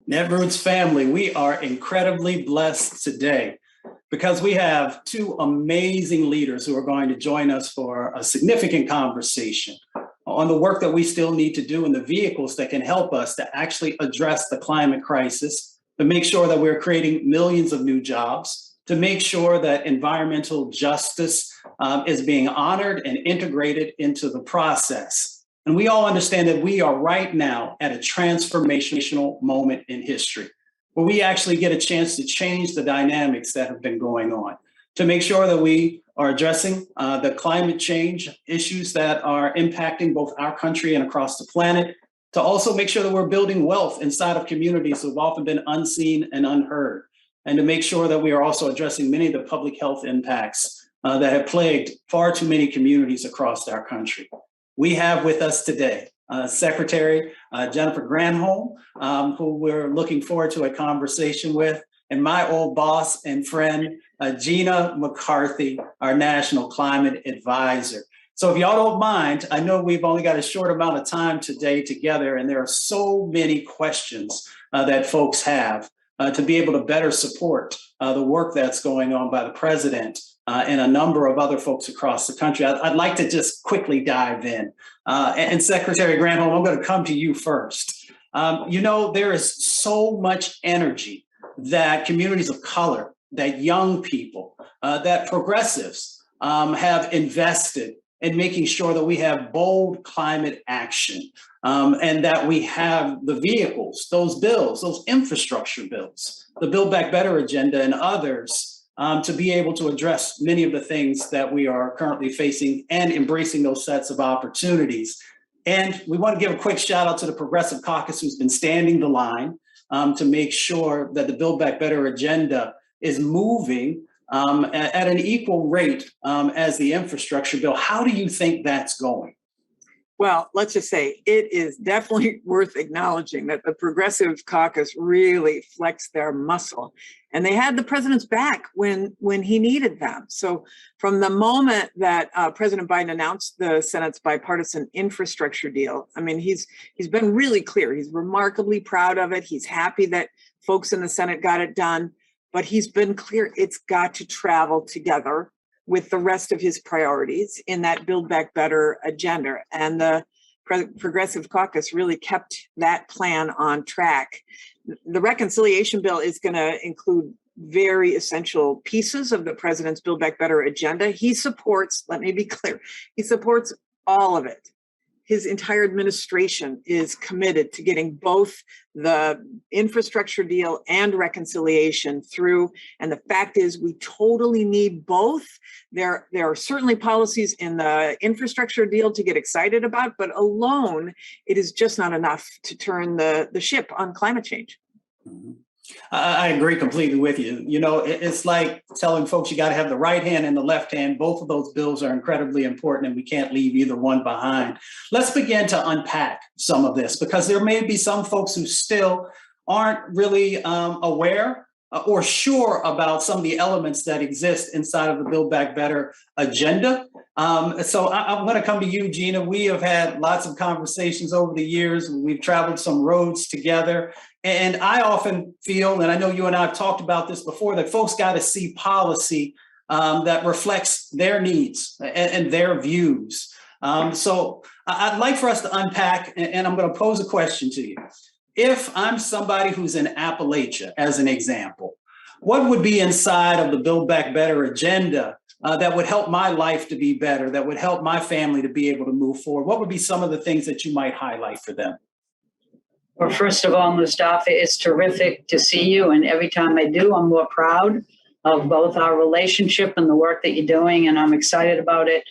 Netroots family, we are incredibly blessed today because we have two amazing leaders who are going to join us for a significant conversation on the work that we still need to do and the vehicles that can help us to actually address the climate crisis, to make sure that we're creating millions of new jobs, to make sure that environmental justice is being honored and integrated into the process. And we all understand that we are right now at a transformational moment in history, where we actually get a chance to change the dynamics that have been going on, to make sure that we are addressing the climate change issues that are impacting both our country and across the planet, to also make sure that we're building wealth inside of communities that have often been unseen and unheard, and to make sure that we are also addressing many of the public health impacts that have plagued far too many communities across our country. We have with us today Secretary Jennifer Granholm, who we're looking forward to a conversation with, and my old boss and friend, Gina McCarthy, our National Climate Advisor. So if y'all don't mind, I know we've only got a short amount of time today together, and there are so many questions that folks have to be able to better support the work that's going on by the president and a number of other folks across the country. I'd like to just quickly dive in. And Secretary Granholm, I'm going to come to you first. There is so much energy that communities of color, that young people, that progressives have invested in making sure that we have bold climate action and that we have the vehicles, those bills, those infrastructure bills, the Build Back Better agenda and others to be able to address many of the things that we are currently facing and embracing those sets of opportunities. And we want to give a quick shout out to the Progressive Caucus who's been standing the line to make sure that the Build Back Better agenda is moving at an equal rate as the infrastructure bill. How do you think that's going? Well, let's just say it is definitely worth acknowledging that the Progressive Caucus really flexed their muscle, and they had the president's back when he needed them. So from the moment that President Biden announced the Senate's bipartisan infrastructure deal, I mean, he's been really clear. He's remarkably proud of it. He's happy that folks in the Senate got it done, but he's been clear it's got to travel together with the rest of his priorities in that Build Back Better agenda. And the Progressive Caucus really kept that plan on track. The reconciliation bill is going to include very essential pieces of the president's Build Back Better agenda. He supports, let me be clear, he supports all of it. His entire administration is committed to getting both the infrastructure deal and reconciliation through. And the fact is, we totally need both. There are certainly policies in the infrastructure deal to get excited about, but alone, it is just not enough to turn the ship on climate change. Mm-hmm. I agree completely with you. It's like telling folks you got to have the right hand and the left hand. Both of those bills are incredibly important, and we can't leave either one behind. Let's begin to unpack some of this, because there may be some folks who still aren't really aware or sure about some of the elements that exist inside of the Build Back Better agenda. So I'm going to come to you, Gina. We have had lots of conversations over the years. We've traveled some roads together. And I often feel, and I know you and I have talked about this before, that folks got to see policy that reflects their needs and their views. So I'd like for us to unpack, and I'm going to pose a question to you. If I'm somebody who's in Appalachia, as an example, what would be inside of the Build Back Better agenda that would help my life to be better, that would help my family to be able to move forward? What would be some of the things that you might highlight for them? Well, first of all, Mustafa, it's terrific to see you. And every time I do, I'm more proud of both our relationship and the work that you're doing. And I'm excited about it.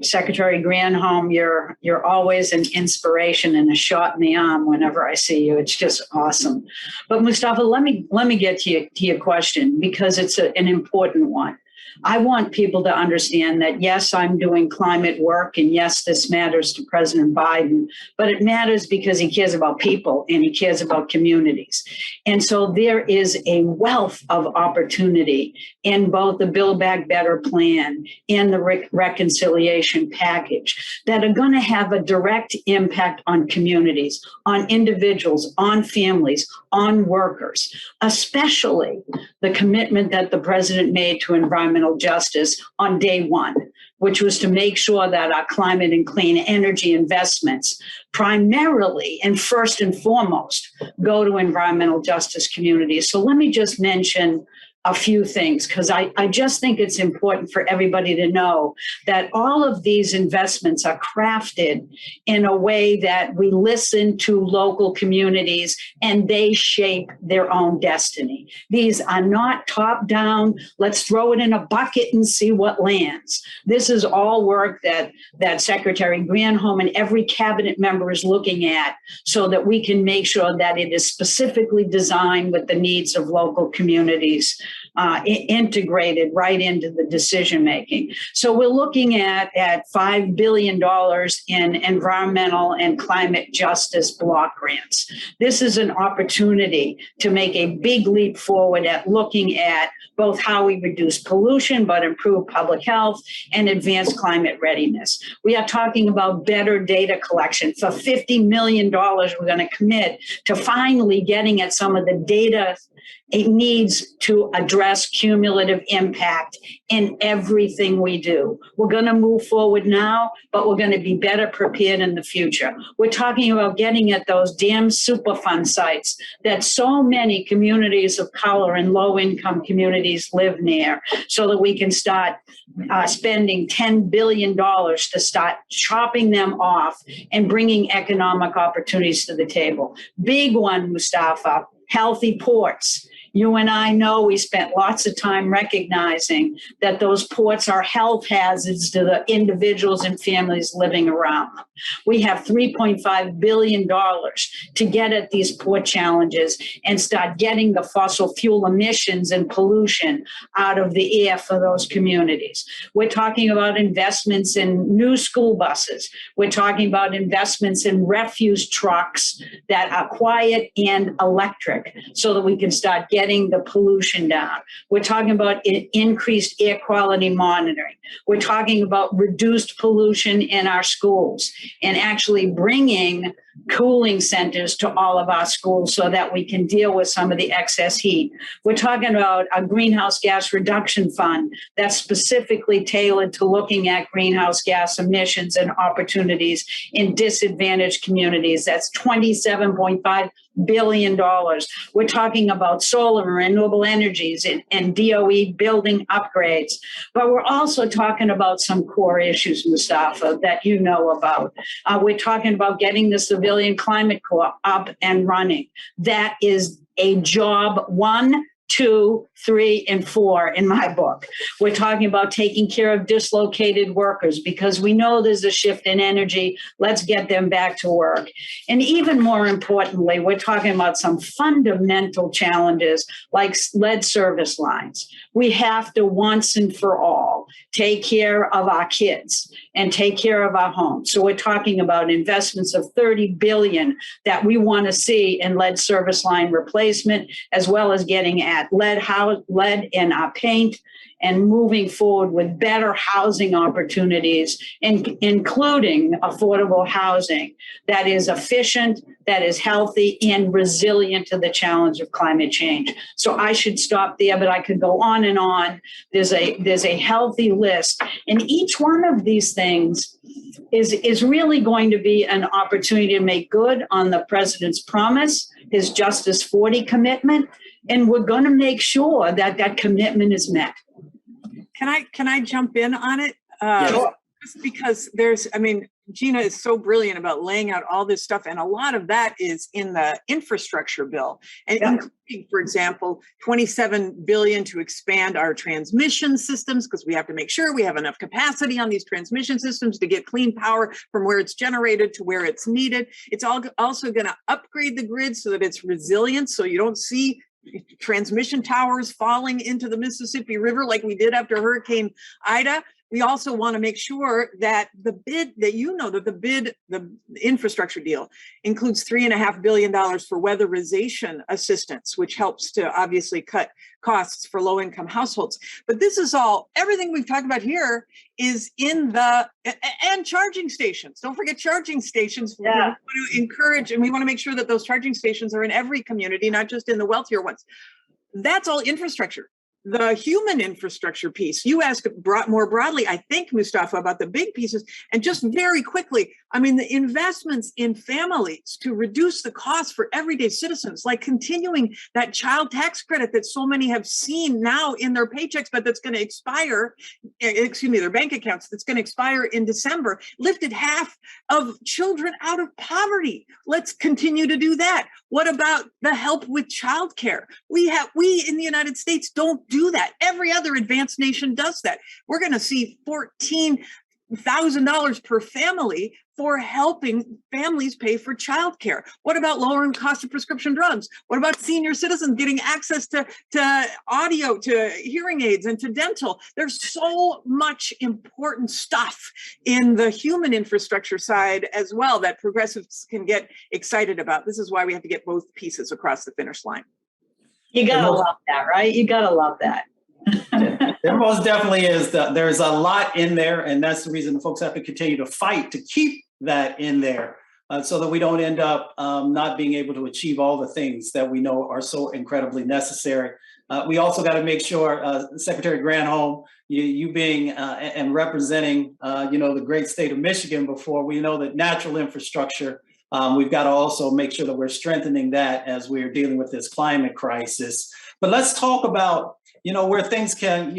Secretary Granholm, you're always an inspiration and a shot in the arm whenever I see you. It's just awesome. But Mustafa, let me get to your question, because it's an important one. I want people to understand that, yes, I'm doing climate work, and yes, this matters to President Biden, but it matters because he cares about people and he cares about communities. And so there is a wealth of opportunity in both the Build Back Better plan and the reconciliation package that are going to have a direct impact on communities, on individuals, on families, on workers, especially the commitment that the president made to environmental justice on day one, which was to make sure that our climate and clean energy investments primarily and first and foremost go to environmental justice communities. So let me just mention a few things, because I just think it's important for everybody to know that all of these investments are crafted in a way that we listen to local communities and they shape their own destiny. These are not top down, let's throw it in a bucket and see what lands. This is all work that Secretary Granholm and every cabinet member is looking at so that we can make sure that it is specifically designed with the needs of local communities. Integrated right into the decision making. So we're looking at $5 billion in environmental and climate justice block grants. This is an opportunity to make a big leap forward at looking at both how we reduce pollution, but improve public health and advance climate readiness. We are talking about better data collection. For $50 million, we're going to commit to finally getting at some of the data it needs to address cumulative impact in everything we do. We're going to move forward now, but we're going to be better prepared in the future. We're talking about getting at those damn Superfund sites that so many communities of color and low-income communities live near, so that we can start spending $10 billion to start chopping them off and bringing economic opportunities to the table. Big one, Mustafa, healthy ports. You and I know we spent lots of time recognizing that those ports are health hazards to the individuals and families living around them. We have $3.5 billion to get at these port challenges and start getting the fossil fuel emissions and pollution out of the air for those communities. We're talking about investments in new school buses. We're talking about investments in refuse trucks that are quiet and electric so that we can start getting the pollution down. We're talking about increased air quality monitoring. We're talking about reduced pollution in our schools and actually bringing cooling centers to all of our schools so that we can deal with some of the excess heat. We're talking about a greenhouse gas reduction fund that's specifically tailored to looking at greenhouse gas emissions and opportunities in disadvantaged communities. That's $27.5 billion. We're talking about solar and renewable energies and DOE building upgrades. But we're also talking about some core issues, Mustafa, that you know about. We're talking about getting the Civilian Climate Corps up and running. That is a job 1, 2, 3, and 4 in my book. We're talking about taking care of dislocated workers because we know there's a shift in energy. Let's get them back to work. And even more importantly, we're talking about some fundamental challenges like lead service lines. We have to once and for all take care of our kids and take care of our homes. So we're talking about investments of $30 billion that we want to see in lead service line replacement, as well as getting at lead in our paint and moving forward with better housing opportunities, including affordable housing that is efficient, that is healthy, and resilient to the challenge of climate change. So I should stop there, but I could go on and on. There's a healthy list. And each one of these things is really going to be an opportunity to make good on the president's promise, his Justice 40 commitment, and we're going to make sure that that commitment is met. Can I jump in on it? Sure. Just because Gina is so brilliant about laying out all this stuff, and a lot of that is in the infrastructure bill, and including, for example, $27 billion to expand our transmission systems, because we have to make sure we have enough capacity on these transmission systems to get clean power from where it's generated to where it's needed. It's also going to upgrade the grid so that it's resilient, so you don't see transmission towers falling into the Mississippi River like we did after Hurricane Ida. We also want to make sure that the infrastructure deal includes $3.5 billion for weatherization assistance, which helps to obviously cut costs for low-income households. But this is everything we've talked about here is and charging stations. Don't forget charging stations. Yeah. We want to encourage, and we want to make sure that those charging stations are in every community, not just in the wealthier ones. That's all infrastructure. The human infrastructure piece, you asked more broadly, I think, Mustafa, about the big pieces. And just very quickly, I mean, the investments in families to reduce the cost for everyday citizens, like continuing that child tax credit that so many have seen now in their paychecks, but that's going to expire, their bank accounts, that's going to expire in December, lifted half of children out of poverty. Let's continue to do that. What about the help with childcare? We in the United States don't do that. Every other advanced nation does that. We're going to see $14,000 per family for helping families pay for childcare. What about lowering cost of prescription drugs? What about senior citizens getting access to audio, to hearing aids, and to dental? There's so much important stuff in the human infrastructure side as well that progressives can get excited about. This is why we have to get both pieces across the finish line. You gotta love that, right? You gotta love that. There most definitely is. There's a lot in there, and that's the reason folks have to continue to fight to keep that in there so that we don't end up not being able to achieve all the things that we know are so incredibly necessary. We also got to make sure, Secretary Granholm, you being and representing, the great state of Michigan before, we know that natural infrastructure, we've got to also make sure that we're strengthening that as we're dealing with this climate crisis. But let's talk about, where things can,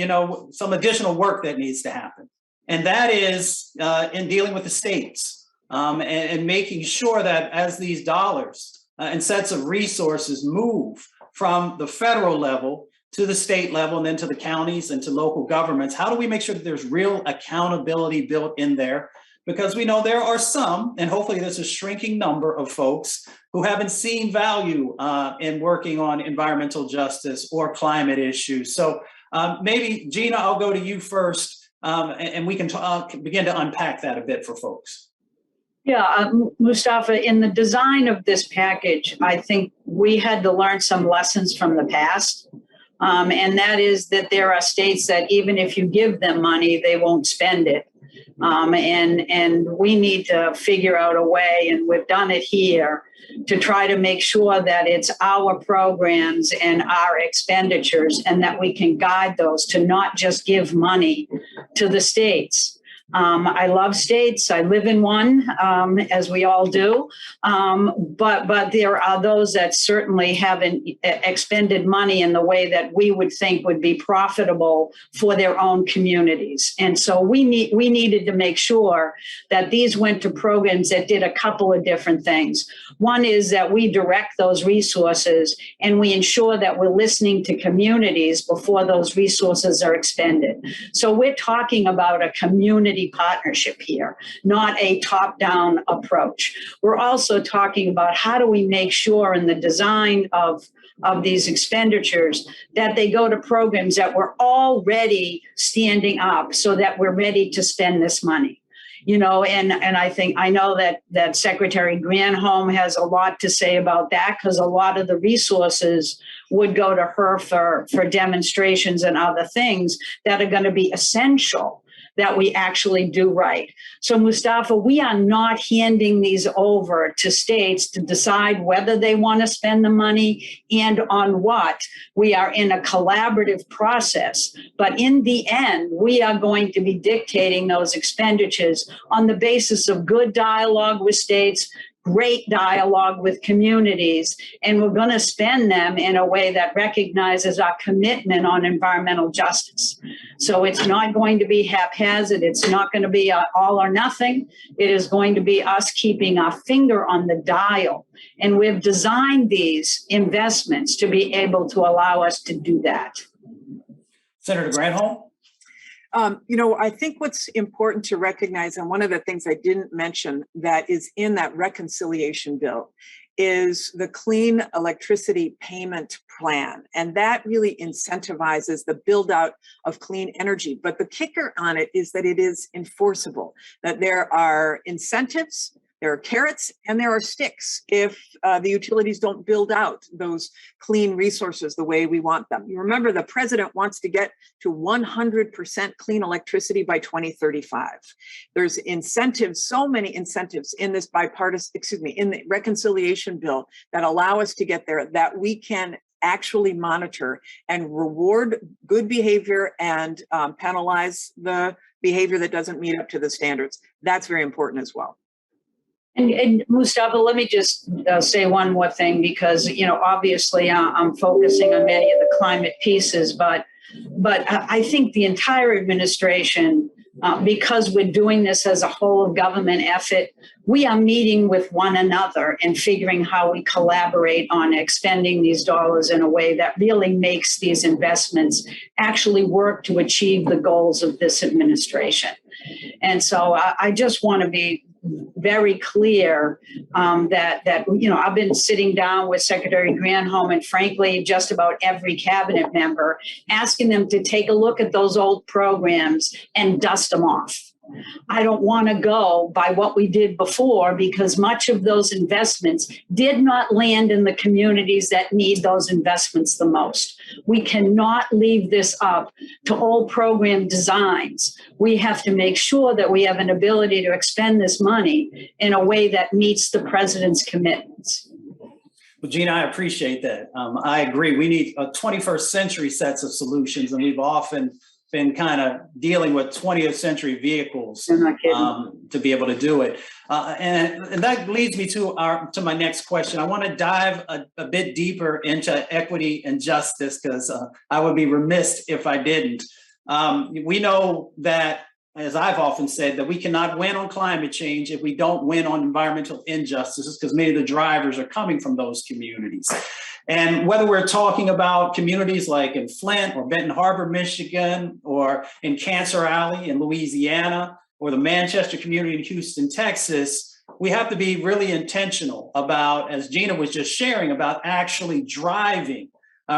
some additional work that needs to happen. And that is in dealing with the states and making sure that as these dollars and sets of resources move from the federal level to the state level and then to the counties and to local governments, how do we make sure that there's real accountability built in there? Because we know there are some, and hopefully there's a shrinking number of folks who haven't seen value in working on environmental justice or climate issues. So maybe, Gina, I'll go to you first, and we can begin to unpack that a bit for folks. Yeah, Mustafa, in the design of this package, I think we had to learn some lessons from the past. And that is that there are states that even if you give them money, they won't spend it. And we need to figure out a way, and we've done it here, to try to make sure that it's our programs and our expenditures, and that we can guide those to not just give money to the states. I love states. I live in one, as we all do. But there are those that certainly haven't expended money in the way that we would think would be profitable for their own communities. And so we needed to make sure that these went to programs that did a couple of different things. One is that we direct those resources and we ensure that we're listening to communities before those resources are expended. So we're talking about a community partnership here, not a top-down approach. We're also talking about how do we make sure in the design of these expenditures that they go to programs that we're already standing up so that we're ready to spend this money. And I know that Secretary Granholm has a lot to say about that, because a lot of the resources would go to her for demonstrations and other things that are going to be essential that we actually do right. So, Mustafa, we are not handing these over to states to decide whether they want to spend the money and on what. We are in a collaborative process. But in the end, we are going to be dictating those expenditures on the basis of good dialogue with states, great dialogue with communities, and we're going to spend them in a way that recognizes our commitment on environmental justice. So it's not going to be haphazard. It's not going to be all or nothing. It is going to be us keeping our finger on the dial. And we've designed these investments to be able to allow us to do that. Senator Granholm? I think what's important to recognize, and one of the things I didn't mention that is in that reconciliation bill, is the Clean Electricity Payment Plan. And that really incentivizes the build out of clean energy. But the kicker on it is that it is enforceable, that there are incentives, there are carrots, and there are sticks if the utilities don't build out those clean resources the way we want them. You remember, the president wants to get to 100% clean electricity by 2035. There's incentives, so many incentives in this in the reconciliation bill that allow us to get there, that we can actually monitor and reward good behavior and penalize the behavior that doesn't meet up to the standards. That's very important as well. And Mustafa, let me just say one more thing, because, obviously I'm focusing on many of the climate pieces, but I think the entire administration, because we're doing this as a whole of government effort, we are meeting with one another and figuring how we collaborate on expending these dollars in a way that really makes these investments actually work to achieve the goals of this administration. And so I just want to be very clear that I've been sitting down with Secretary Granholm and, frankly, just about every cabinet member, asking them to take a look at those old programs and dust them off. I don't want to go by what we did before, because much of those investments did not land in the communities that need those investments the most. We cannot leave this up to old program designs. We have to make sure that we have an ability to expend this money in a way that meets the president's commitments. Well, Gina, I appreciate that. I agree. We need a 21st century sets of solutions, and we've often been kind of dealing with 20th century vehicles to be able to do it. And that leads me to my next question. I want to dive a bit deeper into equity and justice, because I would be remiss if I didn't. We know that, as I've often said, that we cannot win on climate change if we don't win on environmental injustices, because many of the drivers are coming from those communities. And whether we're talking about communities like in Flint or Benton Harbor, Michigan, or in Cancer Alley in Louisiana, or the Manchester community in Houston, Texas, we have to be really intentional about, as Gina was just sharing, about actually driving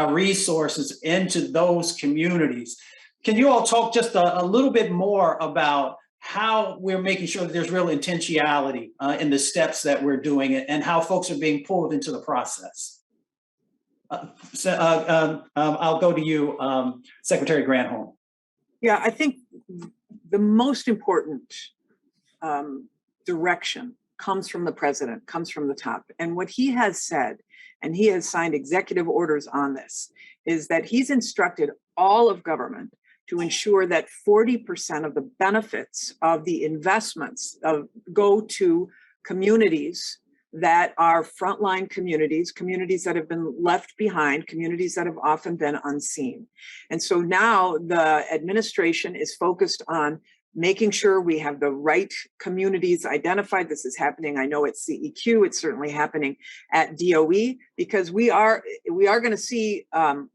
resources into those communities. Can you all talk just a little bit more about how we're making sure that there's real intentionality in the steps that we're doing it, and how folks are being pulled into the process? I'll go to you, Secretary Granholm. Yeah, I think the most important direction comes from the president, comes from the top. And what he has said, and he has signed executive orders on this, is that he's instructed all of government to ensure that 40% of the benefits of the investments go to communities that are frontline communities, communities that have been left behind, communities that have often been unseen. And so now the administration is focused on making sure we have the right communities identified. This is happening, I know, at CEQ. It's certainly happening at DOE, because we are going to see,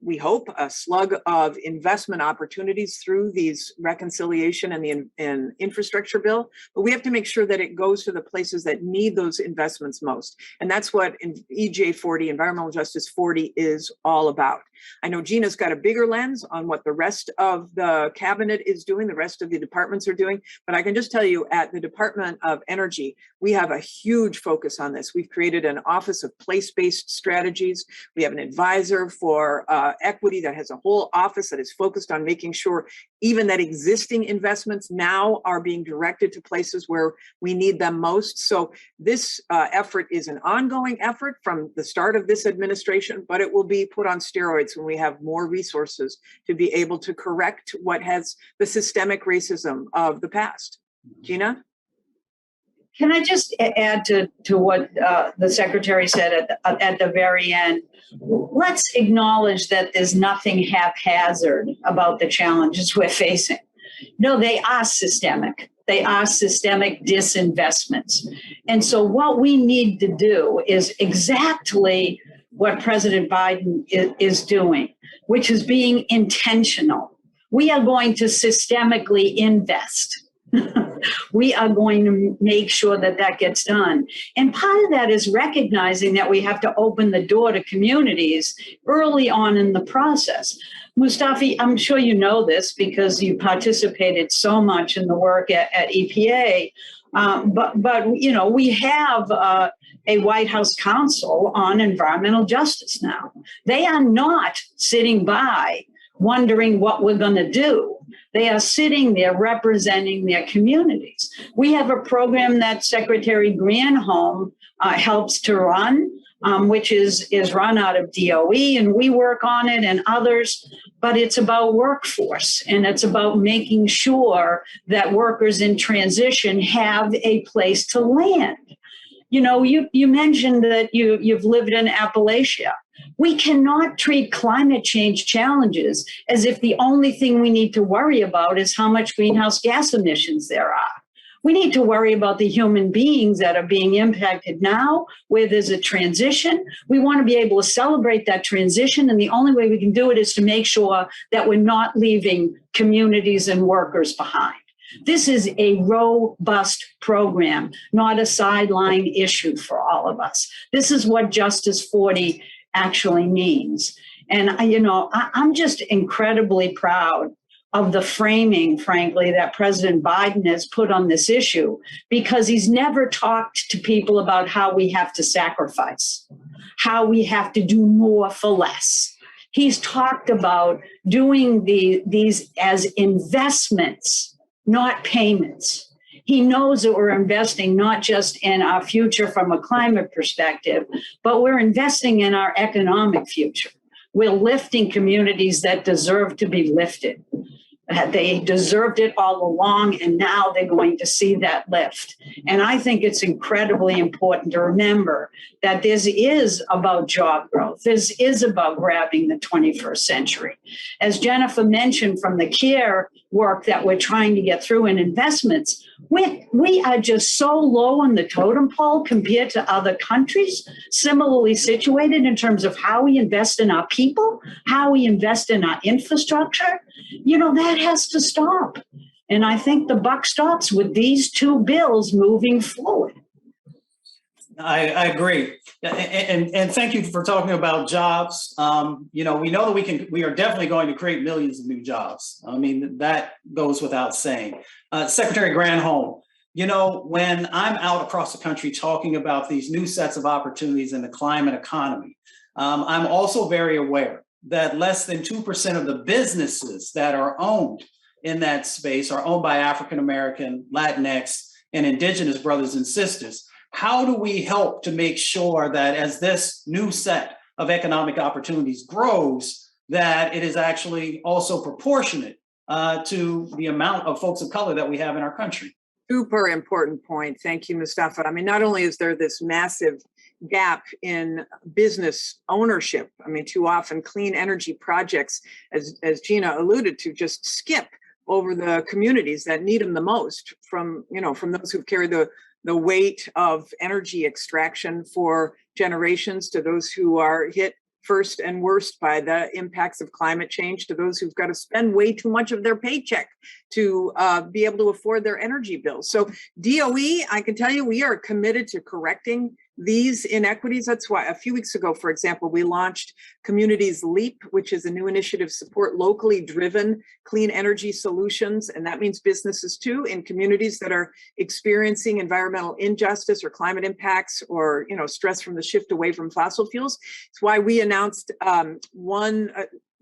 we hope, a slug of investment opportunities through these reconciliation and the infrastructure bill. But we have to make sure that it goes to the places that need those investments most. And that's what EJ 40, Environmental Justice 40, is all about. I know Gina's got a bigger lens on what the rest of the cabinet is doing, the rest of the departments are doing, but I can just tell you, at the Department of Energy, we have a huge focus on this. We've created an Office of Place-Based Strategies. We have an advisor for equity that has a whole office that is focused on making sure even that existing investments now are being directed to places where we need them most. So this effort is an ongoing effort from the start of this administration, but it will be put on steroids when we have more resources to be able to correct what has the systemic racism of the past. Gina? Can I just add to what the Secretary said at the very end? Let's acknowledge that there's nothing haphazard about the challenges we're facing. No, they are systemic. They are systemic disinvestments. And so what we need to do is exactly what President Biden is doing, which is being intentional. We are going to systemically invest. We are going to make sure that that gets done. And part of that is recognizing that we have to open the door to communities early on in the process. Mustafa, I'm sure you know this because you participated so much in the work at EPA. But you know, we have a White House Council on Environmental Justice now. They are not sitting by wondering what we're going to do. They are sitting there representing their communities. We have a program that Secretary Granholm helps to run, which is run out of DOE, and we work on it and others, but it's about workforce, and it's about making sure that workers in transition have a place to land. You know, you mentioned that you've lived in Appalachia. We cannot treat climate change challenges as if the only thing we need to worry about is how much greenhouse gas emissions there are. We need to worry about the human beings that are being impacted now, where there's a transition. We want to be able to celebrate that transition, and the only way we can do it is to make sure that we're not leaving communities and workers behind. This is a robust program, not a sideline issue for all of us. This is what Justice 40 actually means. And, you know, I'm just incredibly proud of the framing, frankly, that President Biden has put on this issue, because he's never talked to people about how we have to sacrifice, how we have to do more for less. He's talked about doing these as investments, not payments. He knows that we're investing not just in our future from a climate perspective, but we're investing in our economic future. We're lifting communities that deserve to be lifted. They deserved it all along, and now they're going to see that lift. And I think it's incredibly important to remember that this is about job growth. This is about grabbing the 21st century. As Jennifer mentioned, from the care work that we're trying to get through in investments, we are just so low on the totem pole compared to other countries similarly situated in terms of how we invest in our people, how we invest in our infrastructure. You know, that has to stop. And I think the buck stops with these two bills moving forward. I agree. And thank you for talking about jobs. You know that we are definitely going to create millions of new jobs. I mean, that goes without saying. Secretary Granholm, you know, when I'm out across the country talking about these new sets of opportunities in the climate economy, I'm also very aware that less than 2% of the businesses that are owned in that space are owned by African-American, Latinx, and Indigenous brothers and sisters. How do we help to make sure that as this new set of economic opportunities grows, that it is actually also proportionate to the amount of folks of color that we have in our country? Super important point. Thank you, Mustafa. I mean, not only is there this massive gap in business ownership, I mean, too often clean energy projects, as Gina alluded to, just skip over the communities that need them the most, from those who've carried the weight of energy extraction for generations, to those who are hit first and worst by the impacts of climate change, to those who've got to spend way too much of their paycheck to be able to afford their energy bills. So DOE, I can tell you, we are committed to correcting these inequities. That's why a few weeks ago, for example, we launched Communities Leap, which is a new initiative to support locally driven clean energy solutions. And that means businesses too, in communities that are experiencing environmental injustice or climate impacts, or stress from the shift away from fossil fuels. It's why we announced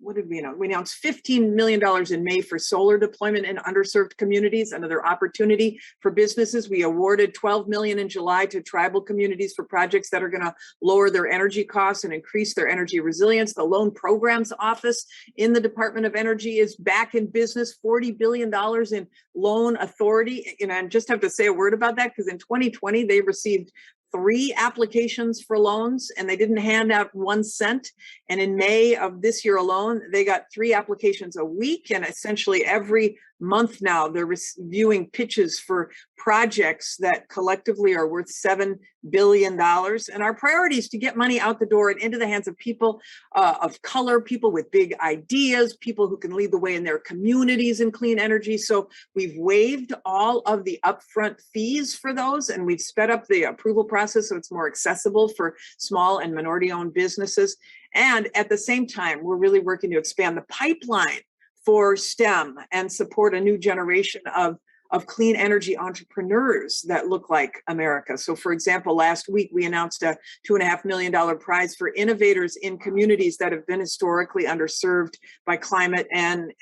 what did we announce? We announced $15 million in May for solar deployment in underserved communities, another opportunity for businesses. We awarded $12 million in July to tribal communities for projects that are going to lower their energy costs and increase their energy resilience. The Loan Programs Office in the Department of Energy is back in business, $40 billion in loan authority. And I just have to say a word about that, because in 2020, they received 3 applications for loans and they didn't hand out 1 cent. And in May of this year alone, they got 3 applications a week. And essentially every month now, they're reviewing pitches for projects that collectively are worth $7 billion. And our priority is to get money out the door and into the hands of people of color, people with big ideas, people who can lead the way in their communities in clean energy. So we've waived all of the upfront fees for those, and we've sped up the approval process so it's more accessible for small and minority-owned businesses. And at the same time, we're really working to expand the pipeline for STEM and support a new generation of clean energy entrepreneurs that look like America. So for example, last week we announced a $2.5 million prize for innovators in communities that have been historically underserved by climate and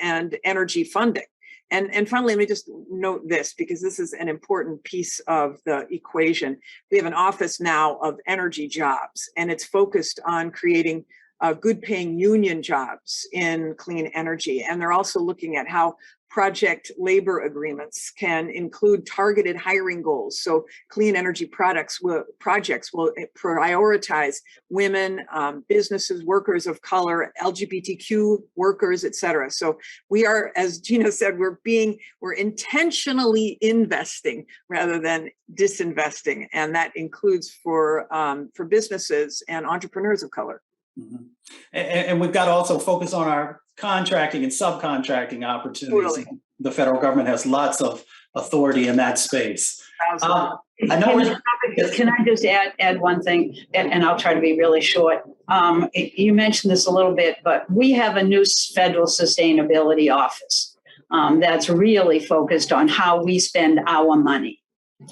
energy funding. And finally, let me just note this, because this is an important piece of the equation. We have an office now of energy jobs, and it's focused on creating good paying union jobs in clean energy. And they're also looking at how project labor agreements can include targeted hiring goals. So clean energy projects will prioritize women, businesses, workers of color, LGBTQ workers, et cetera. So we are, as Gina said, we're intentionally investing rather than disinvesting. And that includes for businesses and entrepreneurs of color. Mm-hmm. And we've got to also focus on our contracting and subcontracting opportunities. Totally. The federal government has lots of authority in that space. I know. Can I just add one thing, and I'll try to be really short. You mentioned this a little bit, but we have a new federal sustainability office that's really focused on how we spend our money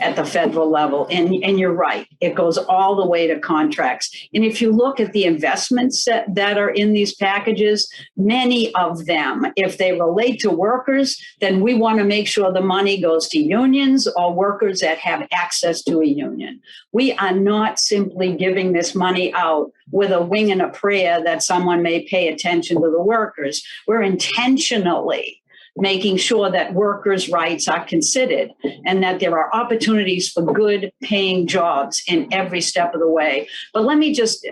at the federal level. And you're right, it goes all the way to contracts. And if you look at the investments that are in these packages, many of them, if they relate to workers, then we want to make sure the money goes to unions or workers that have access to a union. We are not simply giving this money out with a wing and a prayer that someone may pay attention to the workers. We're intentionally making sure that workers' rights are considered and that there are opportunities for good paying jobs in every step of the way. But let me just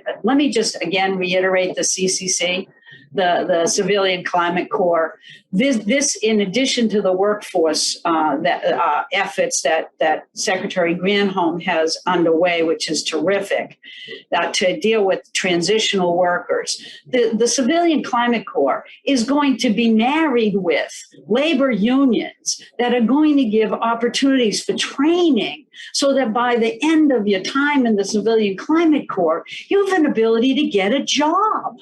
again reiterate the CCC, the Civilian Climate Corps. This in addition to the workforce efforts that Secretary Granholm has underway, which is terrific, to deal with transitional workers. The Civilian Climate Corps is going to be married with labor unions that are going to give opportunities for training so that by the end of your time in the Civilian Climate Corps, you have an ability to get a job.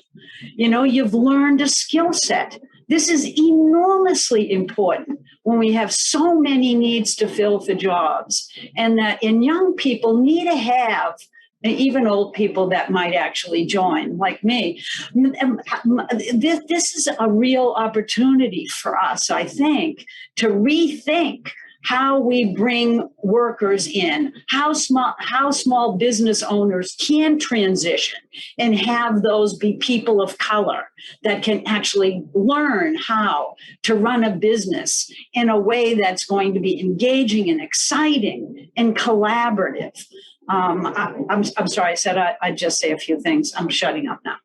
You've learned a skill set. This is enormously important when we have so many needs to fill for jobs, and young people need to have, even old people that might actually join, like me. This is a real opportunity for us, I think, to rethink how we bring workers in, how small business owners can transition and have those be people of color that can actually learn how to run a business in a way that's going to be engaging and exciting and collaborative. I'm sorry, I said I'd just say a few things. I'm shutting up now.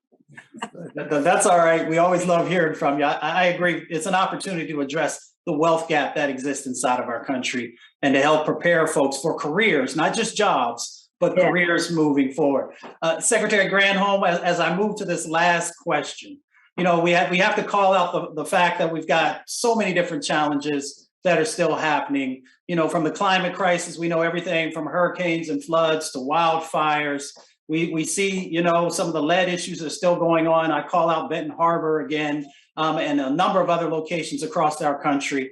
That's all right. We always love hearing from you. I agree. It's an opportunity to address the wealth gap that exists inside of our country and to help prepare folks for careers, not just jobs, but careers moving forward. Secretary Granholm, as I move to this last question, we have to call out the fact that we've got so many different challenges that are still happening. From the climate crisis, we know everything from hurricanes and floods to wildfires. We see, some of the lead issues that are still going on. I call out Benton Harbor again, and a number of other locations across our country.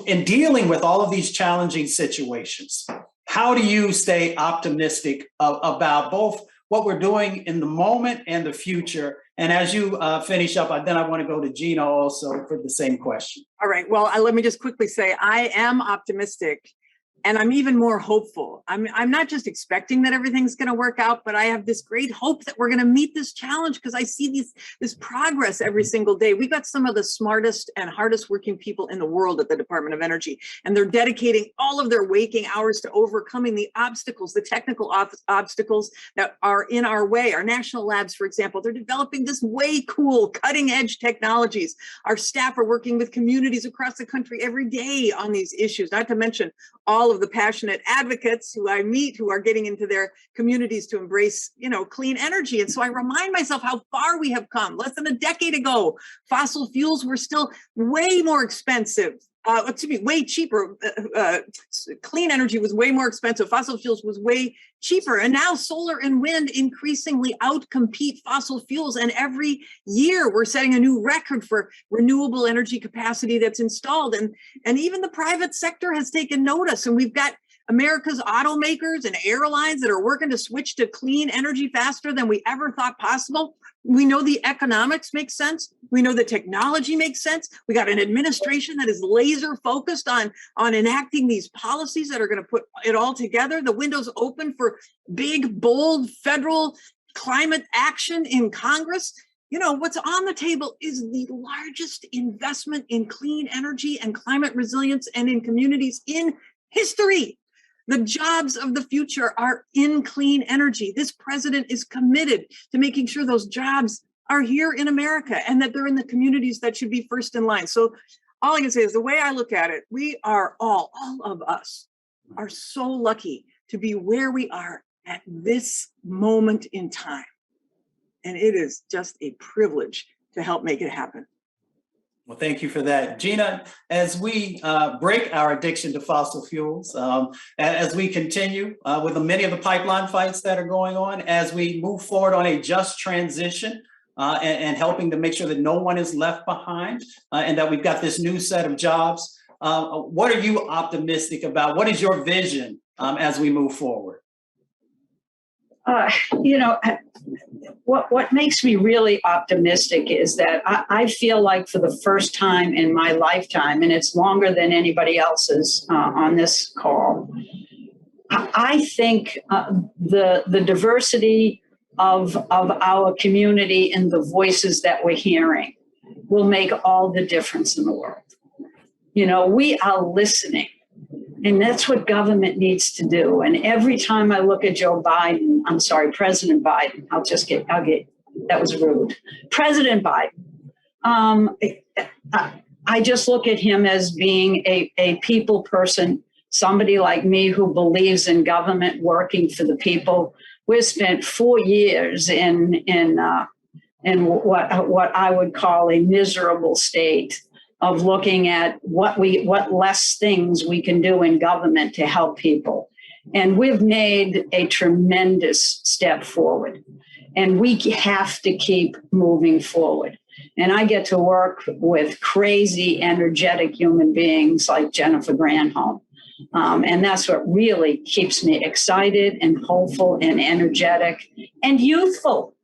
In dealing with all of these challenging situations, how do you stay optimistic about both what we're doing in the moment and the future? And as you finish up, then I want to go to Gina also for the same question. All right. Well, let me just quickly say I am optimistic. And I'm even more hopeful. I'm not just expecting that everything's going to work out, but I have this great hope that we're going to meet this challenge because I see this progress every single day. We've got some of the smartest and hardest working people in the world at the Department of Energy, and they're dedicating all of their waking hours to overcoming the obstacles, the technical obstacles that are in our way. Our national labs, for example, they're developing this way cool, cutting edge technologies. Our staff are working with communities across the country every day on these issues, not to mention all of the passionate advocates who I meet who are getting into their communities to embrace, clean energy. And so I remind myself how far we have come. Less than a decade ago, fossil fuels were still way more expensive. Way cheaper. Clean energy was way more expensive. Fossil fuels was way cheaper. And now solar and wind increasingly outcompete fossil fuels. And every year we're setting a new record for renewable energy capacity that's installed. And even the private sector has taken notice. And we've got America's automakers and airlines that are working to switch to clean energy faster than we ever thought possible. We know the economics make sense. We know the technology makes sense. We got an administration that is laser focused on enacting these policies that are going to put it all together. The window's open for big, bold federal climate action in Congress. What's on the table is the largest investment in clean energy and climate resilience and in communities in history. The jobs of the future are in clean energy. This president is committed to making sure those jobs are here in America and that they're in the communities that should be first in line. So all I can say is the way I look at it, we are all of us are so lucky to be where we are at this moment in time. And it is just a privilege to help make it happen. Well, thank you for that. Gina, as we break our addiction to fossil fuels, as we continue with many of the pipeline fights that are going on, as we move forward on a just transition and helping to make sure that no one is left behind and that we've got this new set of jobs, what are you optimistic about? What is your vision as we move forward? What makes me really optimistic is that I feel like for the first time in my lifetime, and it's longer than anybody else's on this call, I think the diversity of our community and the voices that we're hearing will make all the difference in the world. We are listening. And that's what government needs to do. And every time I look at President Biden, that was rude. President Biden, I just look at him as being a people person, somebody like me who believes in government working for the people. We've spent 4 years in what I would call a miserable state of looking at what less things we can do in government to help people. And we've made a tremendous step forward. And we have to keep moving forward. And I get to work with crazy, energetic human beings like Jennifer Granholm. And that's what really keeps me excited and hopeful and energetic and youthful.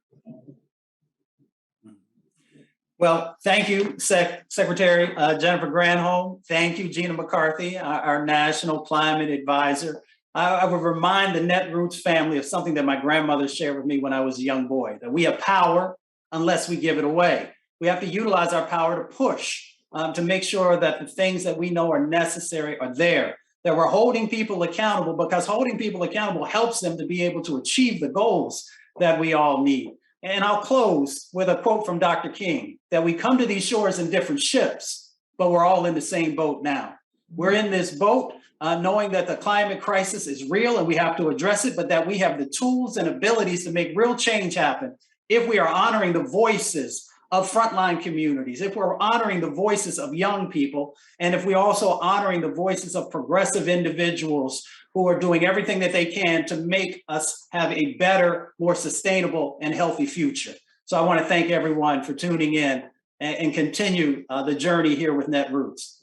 Well, thank you, Secretary Jennifer Granholm. Thank you, Gina McCarthy, our National Climate Advisor. I would remind the Netroots family of something that my grandmother shared with me when I was a young boy, that we have power unless we give it away. We have to utilize our power to push, to make sure that the things that we know are necessary are there, that we're holding people accountable, because holding people accountable helps them to be able to achieve the goals that we all need. And I'll close with a quote from Dr. King, that we come to these shores in different ships, but we're all in the same boat now. We're in this boat knowing that the climate crisis is real and we have to address it, but that we have the tools and abilities to make real change happen if we are honoring the voices of frontline communities, if we're honoring the voices of young people, and if we're also honoring the voices of progressive individuals who are doing everything that they can to make us have a better, more sustainable and healthy future. So I want to thank everyone for tuning in and continue the journey here with Netroots.